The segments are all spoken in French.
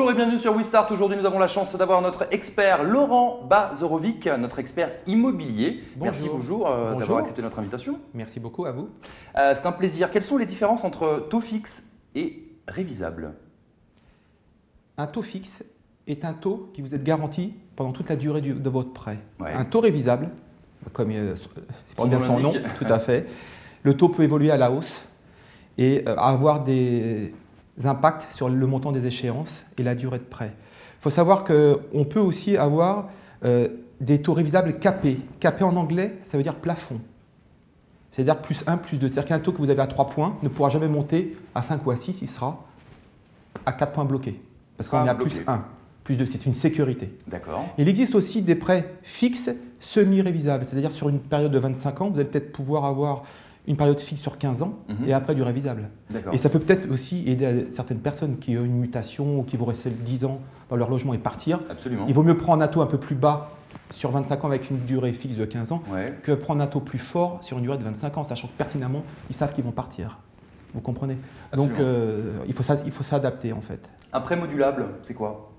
Bonjour et bienvenue sur WeStart. Aujourd'hui, nous avons la chance d'avoir notre expert Laurent Bazorovic, notre expert immobilier. Bonjour. Merci d'avoir accepté notre invitation. Merci beaucoup à vous. C'est un plaisir. Quelles sont les différences entre taux fixe et révisable? Un taux fixe est un taux qui vous est garanti pendant toute la durée de votre prêt. Ouais. Un taux révisable, comme c'est bien son nom, l'indique. tout à fait. Le taux peut évoluer à la hausse et avoir des impacts sur le montant des échéances et la durée de prêt. Il faut savoir qu'on peut aussi avoir des taux révisables capés. Capé en anglais, ça veut dire plafond. C'est-à-dire plus 1, plus 2. C'est-à-dire qu'un taux que vous avez à 3 points ne pourra jamais monter à 5 ou à 6, il sera à 4 points bloqués. Parce qu'on est à plus 1, plus 2, c'est une sécurité. D'accord. Il existe aussi des prêts fixes semi-révisables. C'est-à-dire sur une période de 25 ans, vous allez peut-être pouvoir avoir une période fixe sur 15 ans et après du révisable. Et ça peut peut-être aussi aider certaines personnes qui ont une mutation ou qui vont rester 10 ans dans leur logement et partir. Absolument. Il vaut mieux prendre un taux un peu plus bas sur 25 ans avec une durée fixe de 15 ans que prendre un taux plus fort sur une durée de 25 ans, sachant que pertinemment, ils savent qu'ils vont partir. Vous comprenez? Donc il faut s'adapter en fait. Un prêt modulable, c'est quoi?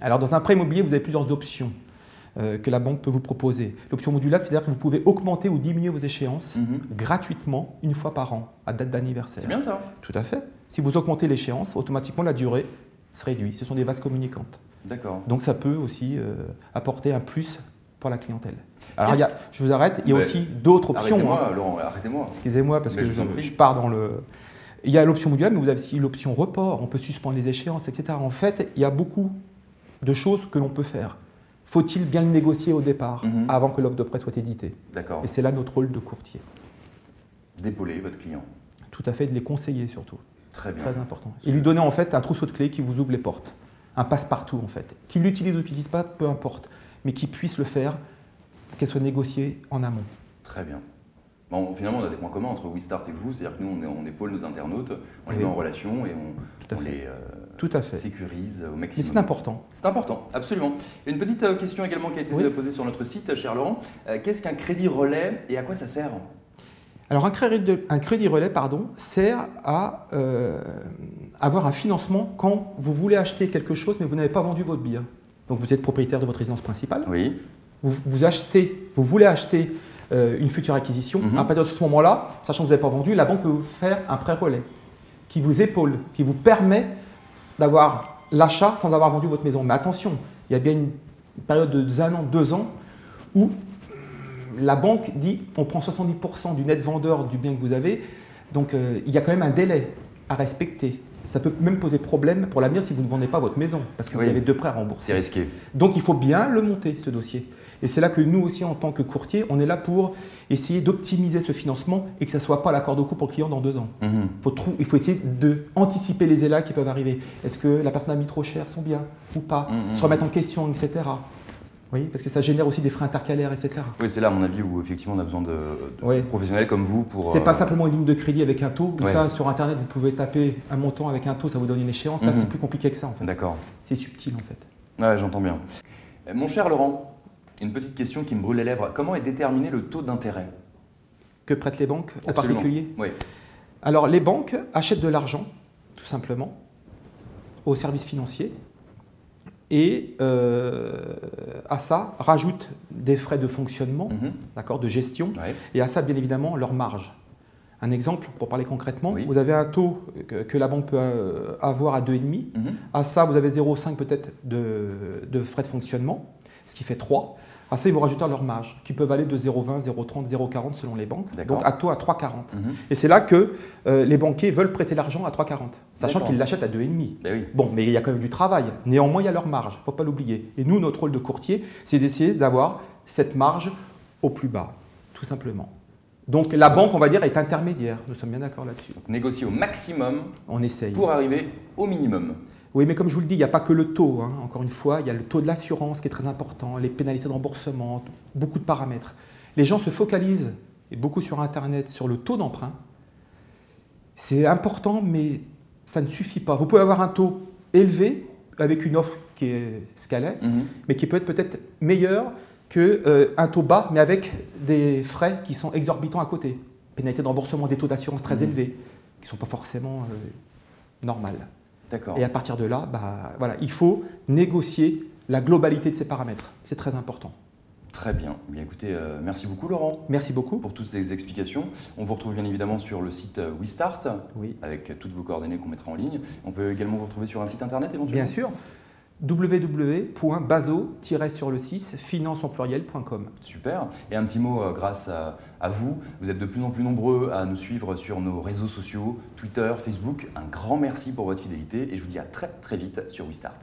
Alors dans un prêt immobilier, vous avez plusieurs options que la banque peut vous proposer. L'option modulable, c'est-à-dire que vous pouvez augmenter ou diminuer vos échéances gratuitement une fois par an, à date d'anniversaire. C'est bien ça. Tout à fait. Si vous augmentez l'échéance, automatiquement la durée se réduit. Ce sont des vases communicantes. D'accord. Donc ça peut aussi apporter un plus pour la clientèle. Alors je vous arrête, il y a aussi d'autres options. Arrêtez-moi, Laurent, arrêtez-moi. Excusez-moi parce que je pars dans le... Il y a l'option modulable, mais vous avez aussi l'option report. On peut suspendre les échéances, etc. En fait, il y a beaucoup de choses que l'on peut faire. Faut-il bien le négocier au départ, avant que l'offre de prêt soit éditée? D'accord. Et c'est là notre rôle de courtier. D'épauler votre client. Tout à fait, de les conseiller surtout. Très bien. Très important. Et lui donner en fait un trousseau de clés qui vous ouvre les portes. Un passe-partout en fait. Qu'il l'utilise ou qu'il l'utilise pas, peu importe. Mais qu'il puisse le faire, qu'elle soit négociée en amont. Très bien. Bon, finalement, on a des points communs entre WeStart et vous, c'est-à-dire que nous, on épaule nos internautes, on les met en relation et on les sécurise au maximum. Et c'est important. C'est important, absolument. Une petite question également qui a été posée sur notre site, cher Laurent. Qu'est-ce qu'un crédit relais et à quoi ça sert? Alors, un crédit relais sert à avoir un financement quand vous voulez acheter quelque chose mais vous n'avez pas vendu votre bien. Donc, vous êtes propriétaire de votre résidence principale. Oui. Vous voulez acheter une future acquisition. À partir de ce moment-là, sachant que vous n'avez pas vendu, la banque peut vous faire un prêt relais qui vous épaule, qui vous permet d'avoir l'achat sans avoir vendu votre maison. Mais attention, il y a bien une période de 1 an, 2 ans où la banque dit on prend 70% du net vendeur du bien que vous avez. Donc il y a quand même un délai à respecter. Ça peut même poser problème pour l'avenir si vous ne vendez pas votre maison, parce que vous avez 2 prêts à rembourser. C'est risqué. Donc il faut bien le monter, ce dossier. Et c'est là que nous aussi, en tant que courtier, on est là pour essayer d'optimiser ce financement et que ça ne soit pas la corde au cou pour le client dans 2 ans. Il faut essayer d'anticiper les élats qui peuvent arriver. Est-ce que la personne a mis trop cher son bien ou pas? Se remettre en question, etc. Oui, parce que ça génère aussi des frais intercalaires, etc. Oui, c'est là, à mon avis, où effectivement on a besoin de professionnels comme vous pour... C'est pas simplement une ligne de crédit avec un taux. Ou ça, sur Internet, vous pouvez taper un montant avec un taux, ça vous donne une échéance. Là, c'est plus compliqué que ça, en fait. D'accord. C'est subtil, en fait. Ouais, j'entends bien. Mon cher Laurent, une petite question qui me brûle les lèvres. Comment est déterminé le taux d'intérêt que prêtent les banques aux particuliers? Oui. Alors, les banques achètent de l'argent, tout simplement, aux services financiers. Et à ça, rajoutent des frais de fonctionnement, de gestion, et à ça, bien évidemment, leur marge. Un exemple, pour parler concrètement, vous avez un taux que la banque peut avoir à 2,5. À ça, vous avez 0,5 peut-être de frais de fonctionnement, ce qui fait 3. À ça, ils vont rajouter leur marge, qui peuvent aller de 0,20, 0,30, 0,40 selon les banques. Donc, à taux à 3,40. Et c'est là que les banquiers veulent prêter l'argent à 3,40, sachant qu'ils l'achètent à 2,5. Bon, mais il y a quand même du travail. Néanmoins, il y a leur marge, il ne faut pas l'oublier. Et nous, notre rôle de courtier, c'est d'essayer d'avoir cette marge au plus bas, tout simplement. Donc, la banque, on va dire, est intermédiaire. Nous sommes bien d'accord là-dessus. Donc, négocier au maximum on essaye. Pour arriver au minimum. Oui, mais comme je vous le dis, il n'y a pas que le taux. Encore une fois, il y a le taux de l'assurance qui est très important, les pénalités de remboursement, beaucoup de paramètres. Les gens se focalisent, et beaucoup sur Internet, sur le taux d'emprunt. C'est important, mais ça ne suffit pas. Vous pouvez avoir un taux élevé avec une offre qui est ce qu'elle est, mais qui peut être peut-être meilleure qu'un taux bas, mais avec des frais qui sont exorbitants à côté. Pénalités de remboursement, des taux d'assurance très élevés, qui ne sont pas forcément normales. D'accord. Et à partir de là, voilà, il faut négocier la globalité de ces paramètres. C'est très important. Très bien. Bien écoutez, merci beaucoup Laurent. Merci beaucoup. Pour toutes ces explications. On vous retrouve bien évidemment sur le site WeStart, oui, avec toutes vos coordonnées qu'on mettra en ligne. On peut également vous retrouver sur un site internet éventuellement. Bien sûr. www.baso-finance-au-pluriel.com. Super. Et un petit mot grâce à vous. Vous êtes de plus en plus nombreux à nous suivre sur nos réseaux sociaux, Twitter, Facebook. Un grand merci pour votre fidélité et je vous dis à très très vite sur WeStart.